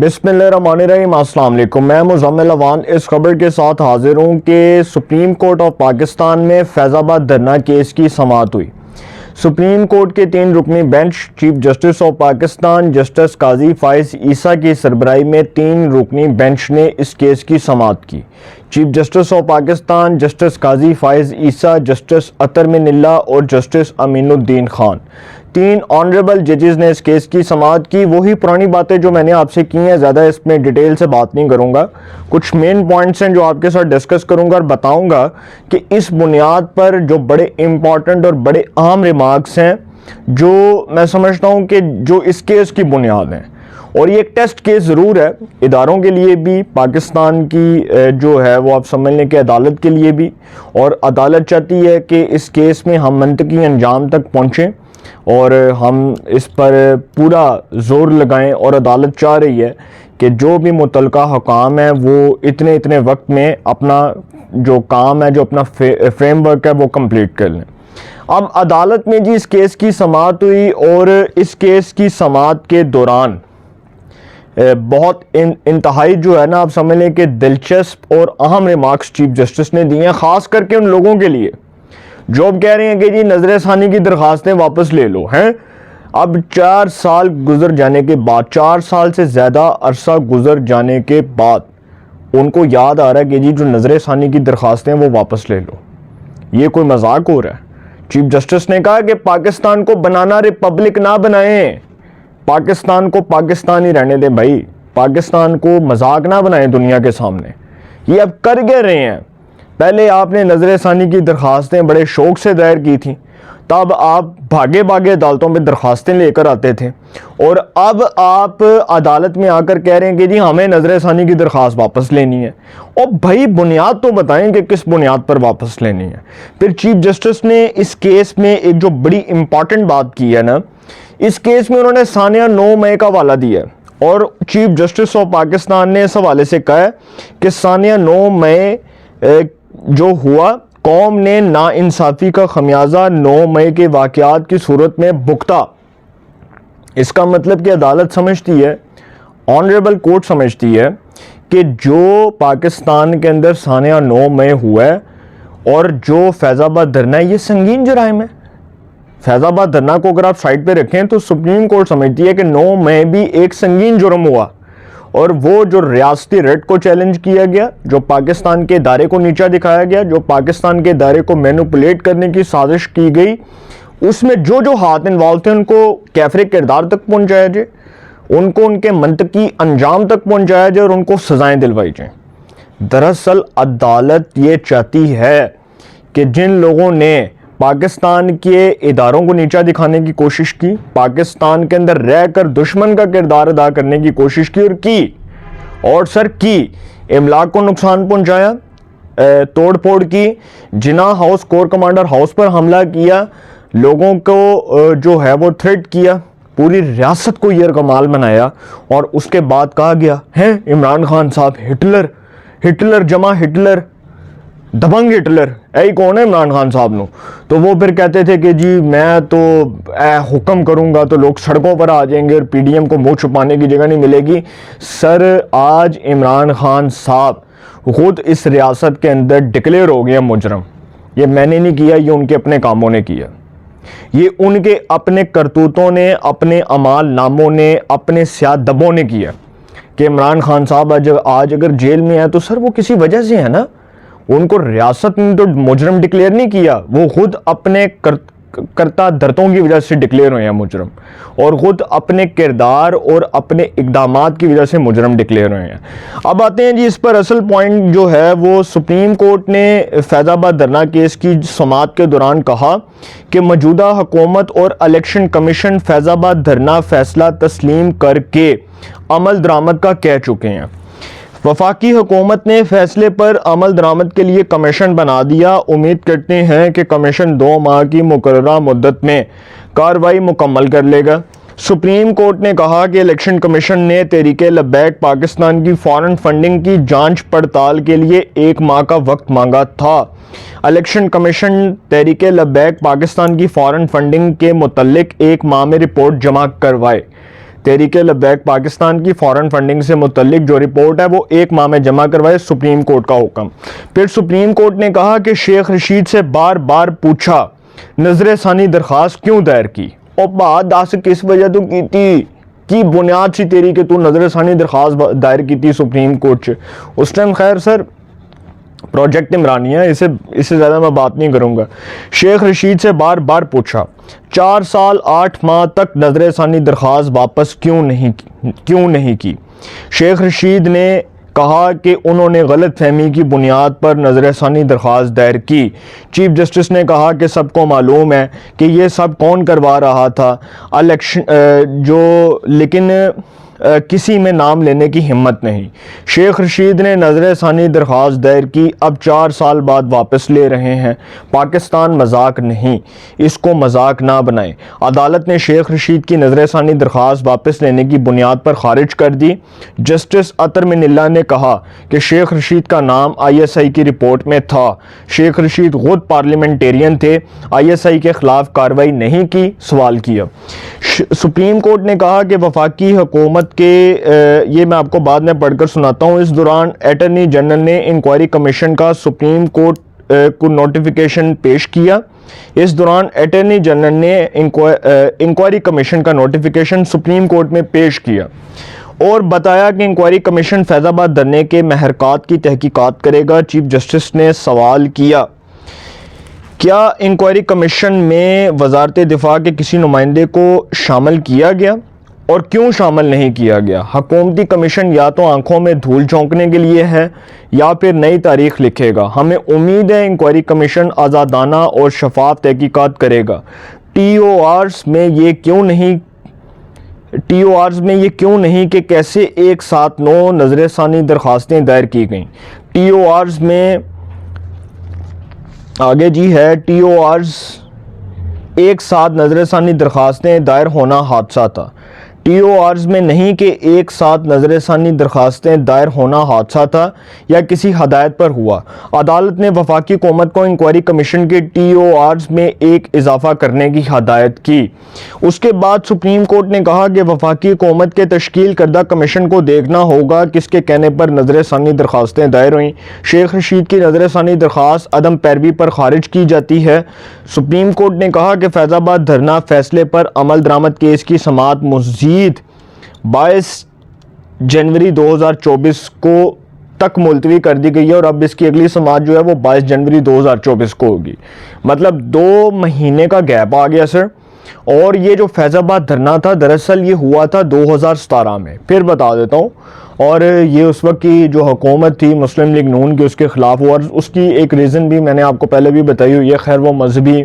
बिस्मिल्लाहिर्रहमानिर्रहीम। अस्सलाम वालेकुम। मैं मुज़म्मिल अवान इस खबर के साथ हाजिर हूँ कि सुप्रीम कोर्ट ऑफ पाकिस्तान में फैज़ाबाद धरना केस की समाअत हुई। सुप्रीम कोर्ट के 3 रुकनी bench chief justice of Pakistan justice Qazi Faez Isa की सरबराही में 3 रुकनी बेंच ने इस केस की समाअत की। Chief justice of Pakistan justice Qazi Faez Isa, justice Athar Minallah और जस्टिस अमीनुद्दीन खान, 3 ऑनरेबल जजेस ने इस केस की समाअत की। वही पुरानी बातें जो मैंने आपसे की हैं, ज़्यादा इसमें डिटेल से बात नहीं करूँगा। कुछ मेन पॉइंट्स हैं जो आपके साथ डिस्कस करूँगा और बताऊँगा कि इस बुनियाद पर जो बड़े इम्पॉर्टेंट और बड़े अहम रिमार्क्स हैं जो मैं समझता हूँ कि जो इस केस की बुनियाद हैं। और ये एक टेस्ट केस ज़रूर है इदारों के लिए भी, पाकिस्तान की जो है वो आप समझ लें कि अदालत के लिए भी। और अदालत चाहती है कि इस केस में हम मंतकी अंजाम तक पहुँचें और हम इस पर पूरा ज़ोर लगाएं। और अदालत चाह रही है कि जो भी मुतलका हुकाम है वो इतने वक्त में अपना जो काम है, जो अपना फ्रेमवर्क है वो कंप्लीट कर लें। अब अदालत में जी इस केस की समाअत हुई और इस केस की समाअत के दौरान बहुत इंतहाई जो है ना आप समझ लें कि दिलचस्प और अहम रिमार्क्स चीफ जस्टिस ने दिए हैं, ख़ास करके उन लोगों के लिए जो अब कह रहे हैं कि जी नजर सानी की दरखास्तें वापस ले लो हैं। अब 4 साल गुजर जाने के बाद, 4 साल से ज़्यादा अरसा गुजर जाने के बाद उनको याद आ रहा है कि जी जो नजर सानी की दरखास्तें वो वापस ले लो। ये कोई मजाक हो रहा है? चीफ जस्टिस ने कहा कि पाकिस्तान को बनाना रिपब्लिक ना बनाएं, पाकिस्तान को पाकिस्तान ही रहने दें भाई, पाकिस्तान को मजाक ना बनाएं दुनिया के सामने। ये अब कर क्या रहे हैं? पहले आपने नजर सानी की दरखास्तें बड़े शौक से दायर की थी, तब आप भागे भागे अदालतों में दरखास्तें लेकर आते थे, और अब आप अदालत में आकर कह रहे हैं कि जी हमें नजर सानी की दरखास्त वापस लेनी है। और भाई बुनियाद तो बताएं कि किस बुनियाद पर वापस लेनी है। फिर चीफ जस्टिस ने इस केस में एक जो बड़ी इंपॉर्टेंट बात की है ना, इस केस में उन्होंने सानिया 9 मई का हवाला दिया और चीफ जस्टिस ऑफ पाकिस्तान ने इस हवाले से कहा कि सानिया 9 मई जो हुआ, कौम ने नाइंसाफ़ी का खमियाजा 9 मई के वाक़यात की सूरत में भुगता। इसका मतलब कि अदालत समझती है, ऑनरेबल कोर्ट समझती है कि जो पाकिस्तान के अंदर सानिया 9 मई हुआ है और जो फैज़ाबाद धरना है, ये संगीन जराइम है। फैज़ाबाद धरना को अगर आप साइड पे रखें तो सुप्रीम कोर्ट समझती है कि 9 मई भी एक संगीन जुर्म हुआ, और वो जो रियासती रेट को चैलेंज किया गया, जो पाकिस्तान के दायरे को नीचा दिखाया गया, जो पाकिस्तान के दायरे को मैनिपुलेट करने की साजिश की गई, उसमें जो जो हाथ इन्वॉल्व थे उनको कैफरे किरदार तक पहुंचाया जाए, उनको उनके मंतकी अंजाम तक पहुंचाया जाए और उनको सजाएं दिलवाई जाए। दरअसल अदालत ये चाहती है कि जिन लोगों ने पाकिस्तान के इदारों को नीचा दिखाने की कोशिश की, पाकिस्तान के अंदर रहकर दुश्मन का किरदार अदा करने की कोशिश की और सर की, इमलाक को नुकसान पहुंचाया, तोड़ फोड़ की, जिना हाउस कोर कमांडर हाउस पर हमला किया, लोगों को जो है वो थ्रेट किया, पूरी रियासत को यरगमाल बनाया, और उसके बाद कहा गया है इमरान खान साहब हिटलर जमा हिटलर, दबंग हिटलर, यही कौन है इमरान खान साहब नो। तो वो फिर कहते थे कि जी मैं तो हुक्म करूंगा तो लोग सड़कों पर आ जाएंगे और पीडीएम को मुंह छुपाने की जगह नहीं मिलेगी। सर आज इमरान खान साहब खुद इस रियासत के अंदर डिक्लेयर हो गया मुजरम। ये मैंने नहीं किया, ये उनके अपने कामों ने किया, ये उनके अपने करतूतों ने, अपने अमाल नामों ने, अपने सियादबों ने किया कि इमरान खान साहब आज अगर जेल में है तो सर वो किसी वजह से है ना, उनको रियासत ने तो मुजरम डिक्लेयर नहीं किया, वो खुद अपने करता धरतों की वजह से डिक्लेयर हुए हैं मुजरम, और खुद अपने किरदार और अपने इकदामात की वजह से मुजरम डिक्लेयर हुए हैं। अब आते हैं जी इस पर असल पॉइंट जो है वो, सुप्रीम कोर्ट ने फैज़ाबाद धरना केस की समाअत के दौरान कहा कि मौजूदा हुकूमत और इलेक्शन कमीशन फैज़ाबाद धरना फैसला तस्लीम करके अमल दरामद का कह चुके हैं। वफाकी हुकूमत ने फैसले पर अमल दरामद के लिए कमीशन बना दिया। उम्मीद करते हैं कि कमीशन 2 माह की मुकर्ररा मुद्दत में कार्रवाई मुकम्मल कर लेगा। सुप्रीम कोर्ट ने कहा कि इलेक्शन कमीशन ने तहरीक लब्बैक पाकिस्तान की फॉरेन फंडिंग की जांच पड़ताल के लिए 1 माह का वक्त मांगा था। इलेक्शन कमीशन तहरीक लब्बैक पाकिस्तान की फॉरेन फंडिंग के मुतल्लिक 1 माह में रिपोर्ट जमा करवाए। तहरीक लब्बैक पाकिस्तान की फ़ॉरेन फंडिंग से मुतल्लिक जो रिपोर्ट है वो 1 माह में जमा करवाए, सुप्रीम कोर्ट का हुक्म। फिर सुप्रीम कोर्ट ने कहा कि शेख रशीद से बार बार पूछा नजर सानी दरख्वास्त क्यों दायर की, और बात दस किस वजह तो की बुनियाद सी तेरी कि तू नजर सानी दरख्वास्त दायर की थी सुप्रीम कोर्ट से। उस टाइम खैर सर प्रोजेक्ट इमरानिया, इससे ज़्यादा मैं बात नहीं करूँगा। शेख रशीद से बार बार पूछा 4 साल 8 माह तक नजर सानी दरख्वास्त वापस क्यों नहीं की। शेख रशीद ने कहा कि उन्होंने गलत फहमी की बुनियाद पर नजर सानी दरख्वास्त दायर की। चीफ जस्टिस ने कहा कि सबको मालूम है कि ये सब कौन करवा रहा था, लेकिन किसी में नाम लेने की हिम्मत नहीं। शेख रशीद ने नजर सानी दरख्वास्त दायर की, अब 4 साल बाद वापस ले रहे हैं। पाकिस्तान मजाक नहीं, इसको मजाक ना बनाएं। अदालत ने शेख रशीद की नजर सानी दरख्वास्त वापस लेने की बुनियाद पर खारिज कर दी। जस्टिस अतर मिनिल्ला ने कहा कि शेख रशीद का नाम ISI की रिपोर्ट में था। शेख रशीद खुद पार्लियामेंटेरियन थे, ISI के खिलाफ कार्रवाई नहीं की, सवाल किया। सुप्रीम कोर्ट ने कहा कि वफाकी हुकूमत के ये मैं आपको बाद में पढ़कर सुनाता हूँ। इस दौरान अटॉर्नी जनरल ने इंक्वायरी कमीशन का सुप्रीम कोर्ट को नोटिफिकेशन पेश किया। इस दौरान अटॉर्नी जनरल ने इंक्वायरी कमीशन का नोटिफिकेशन सुप्रीम कोर्ट में पेश किया और बताया कि इंक्वायरी कमीशन फैज़ाबाद धरने के महरकात की तहकीकात करेगा। चीफ जस्टिस ने सवाल किया, क्या इंक्वायरी कमीशन में वजारत दिफा के किसी नुमाइंदे को शामिल किया गया और क्यों शामिल नहीं किया गया। हुकूमती कमीशन या तो आंखों में धूल झोंकने के लिए है या फिर नई तारीख लिखेगा। हमें उम्मीद है इंक्वायरी कमीशन आज़ादाना और शफाफ तहकीकात करेगा। TORs में ये क्यों नहीं कि कैसे एक साथ 9 नजर सानी दरख्वास्तें दायर की गईं। TORs में आगे जी है, TORs एक साथ नजर सानी दरख्वास्तें दायर होना हादसा था। TORs में नहीं कि एक साथ नजर सानी दरख्वास्तें दायर होना हादसा था या किसी हदायत पर हुआ। अदालत ने वफाकी हुकूमत को इंक्वायरी कमीशन के TORs में एक इजाफा करने की हदायत की। उसके बाद सुप्रीम कोर्ट ने कहा कि वफाकी हुकूमत के तश्कील करदा कमीशन को देखना होगा किसके कहने पर नजर सानी दरख्वास्तें दायर हुई। शेख रशीद की नजर सानी दरख्वास्त अदम पैरवी पर खारिज की जाती है। सुप्रीम कोर्ट ने कहा कि फैज़ाबाद धरना फैसले पर अमल दरामद केस की समाअत मज़ीद 22 जनवरी 2024 को तक मुलतवी कर दी गई है और अब इसकी अगली समाअत जो है वो 22 जनवरी 2024 को होगी। मतलब 2 महीने का गैप आ गया सर। और ये जो फैज़ाबाद धरना था दरअसल ये हुआ था 2017 में। फिर बता देता हूँ, और ये उस वक्त की जो हुकूमत थी मुस्लिम लीग नून की उसके ख़िलाफ़ हुआ। और उसकी एक रीज़न भी मैंने आपको पहले भी बताई हुई है, खैर वो मजहबी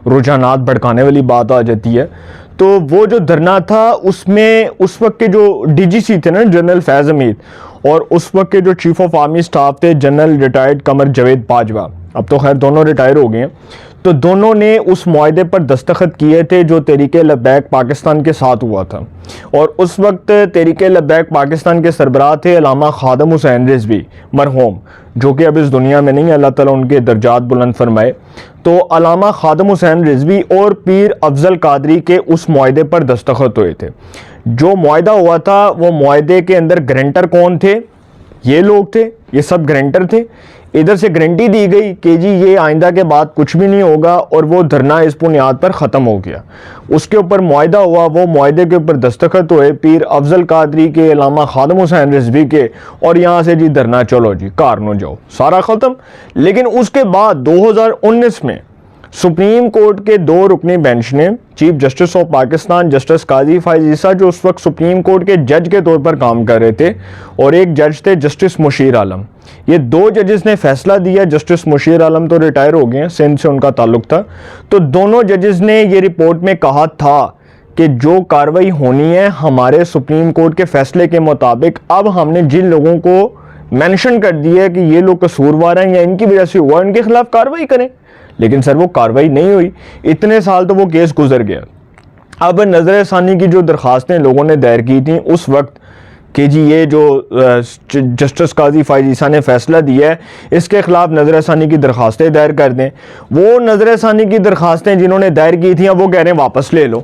रुझानात भड़काने वाली बात आ जाती है। तो वो जो धरना था उसमें उस वक्त के जो DGC थे ना जनरल फैज़ हमीद, और उस वक्त के जो चीफ ऑफ आर्मी स्टाफ थे जनरल रिटायर्ड कमर जावेद बाजवा, अब तो खैर दोनों रिटायर हो गए हैं, तो दोनों ने उस मुआहदे पर दस्तखत किए थे जो तहरीक लब्बैक पाकिस्तान के साथ हुआ था। और उस वक्त तहरीक लब्बैक पाकिस्तान के सरबराह थे अल्लामा खादम हुसैन रिजवी मरहूम, जो कि अब इस दुनिया में नहीं, अल्लाह ताला उनके दर्जात बुलंद फरमाए। तो अल्लामा खादम हुसैन रिजवी और पीर अफजल कादरी के उस मुआहदे पर दस्तखत हुए थे। जो मुआहदा हुआ था वो मुआहदे के अंदर गारंटर कौन थे, ये लोग थे, ये सब गारंटर थे। इधर से गारंटी दी गई कि जी ये आइंदा के बाद कुछ भी नहीं होगा, और वो धरना इस बुनियाद पर ख़त्म हो गया। उसके ऊपर मुआहदा हुआ, वो मुआहदे के ऊपर दस्तखत हुए पीर अफजल कादरी के, अल्लामा खादम हुसैन रिजवी के, और यहाँ से जी धरना चलो जी कार नो जाओ, सारा ख़त्म। लेकिन उसके बाद 2019 में सुप्रीम कोर्ट के 2 रुकनी बेंच ने chief justice of Pakistan justice Qazi Faez Isa, जो उस वक्त सुप्रीम कोर्ट के जज के तौर पर काम कर रहे थे, और एक जज थे जस्टिस मुशीर आलम, ये 2 जजेस ने फैसला दिया। जस्टिस मुशीर आलम तो रिटायर हो गए हैं, सिंध से उनका ताल्लुक था। तो दोनों जजेस ने ये रिपोर्ट में कहा था कि जो कार्रवाई होनी है हमारे सुप्रीम कोर्ट के फैसले के मुताबिक, अब हमने जिन लोगों को मेंशन कर दिया है कि ये लोग कसूरवार हैं या इनकी वजह से हुआ, इनके खिलाफ कार्रवाई करें। लेकिन सर वो कार्रवाई नहीं हुई, इतने साल तो वो केस गुजर गया। अब नजर सानी की जो दरखास्तें लोगों ने दायर की थी उस वक्त कि जी ये जो जस्टिस काजी फाइज ईसा ने फैसला दिया है इसके खिलाफ नजर सानी की दरखास्तें दायर कर दें, वो नजर सानी की दरखास्तें जिन्होंने दायर की थी वो कह रहे हैं वापस ले लो।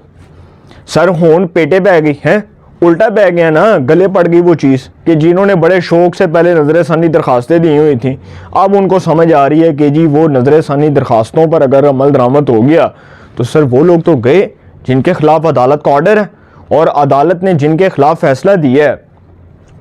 सर होन पेटे पे आ गई हैं, उल्टा बह गया ना, गले पड़ गई वो चीज़ कि जिन्होंने बड़े शौक से पहले नज़र-ए-सानी दरखास्तें दी हुई थी, अब उनको समझ आ रही है कि जी वो नज़र-ए-सानी दरखास्तों पर अगर अमल दरामद हो गया तो सर वो लोग तो गए जिनके खिलाफ अदालत का ऑर्डर है और अदालत ने जिनके खिलाफ फैसला दिया है,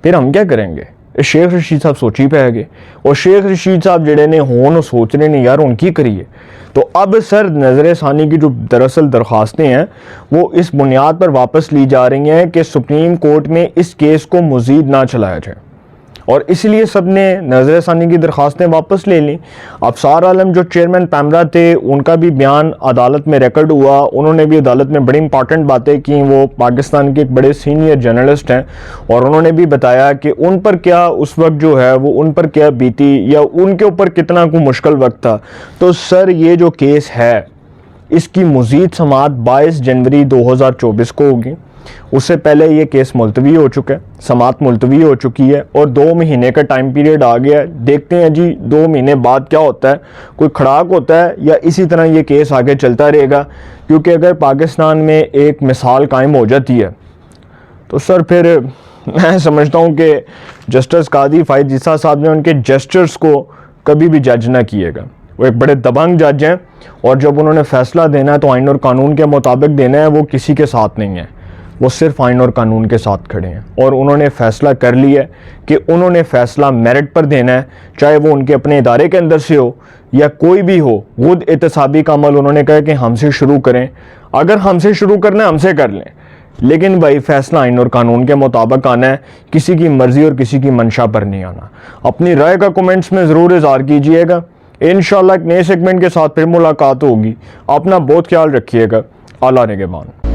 फिर हम क्या करेंगे। शेख रशीद साहब सोची पै गए और शेख रशीद साहब जड़े ने होन सोच रहे ने यार उनकी करिए। तो अब सर नज़र-ए-सानी की जो दरअसल दरख्वास्तें हैं वो इस बुनियाद पर वापस ली जा रही हैं कि सुप्रीम कोर्ट में इस केस को मज़ीद ना चलाया जाए और इसलिए सब ने नज़र-ए-सानी की दरख्वास्तें वापस ले लीं। अफसार आलम जो चेयरमैन पैमरा थे उनका भी बयान अदालत में रिकॉर्ड हुआ, उन्होंने भी अदालत में बड़ी इंपॉर्टेंट बातें की। वो पाकिस्तान के एक बड़े सीनियर जर्नलिस्ट हैं और उन्होंने भी बताया कि उन पर क्या उस वक्त जो है वो उन पर क्या बीती या उनके ऊपर कितना कोई मुश्किल वक्त था। तो सर ये जो केस है इसकी मज़ीद समाअत 22 जनवरी 2024 को होगी। उससे पहले ये केस मुलतवी हो चुका है, समाअत मुलतवी हो चुकी है और 2 महीने का टाइम पीरियड आ गया है। देखते हैं जी 2 महीने बाद क्या होता है, कोई खड़ाक होता है या इसी तरह ये केस आगे चलता रहेगा। क्योंकि अगर पाकिस्तान में एक मिसाल कायम हो जाती है तो सर फिर मैं समझता हूँ कि जस्टिस कादी फ़ाइज़ ईसा साहब ने उनके जेस्चर्स को कभी भी जज ना किएगा। वो एक बड़े दबंग जज हैं और जब उन्होंने फ़ैसला देना है तो आइन और कानून के मुताबिक देना है। वो किसी के साथ नहीं है, वो सिर्फ आइन और कानून के साथ खड़े हैं और उन्होंने फ़ैसला कर लिया है कि उन्होंने फ़ैसला मेरिट पर देना है, चाहे वो उनके अपने इदारे के अंदर से हो या कोई भी हो। खुद एहतसाबी का अमल उन्होंने कहा कि हमसे शुरू करें, अगर हमसे शुरू करना है हमसे कर लें, लेकिन भाई फ़ैसला आइन और कानून के मुताबिक आना है, किसी की मर्ज़ी और किसी की मंशा पर नहीं आना। अपनी राय का कमेंट्स में ज़रूर इज़हार कीजिएगा। इंशाअल्लाह एक नए सेगमेंट के साथ फिर मुलाकात होगी। अपना बहुत ख्याल रखिएगा। आला निगहबान।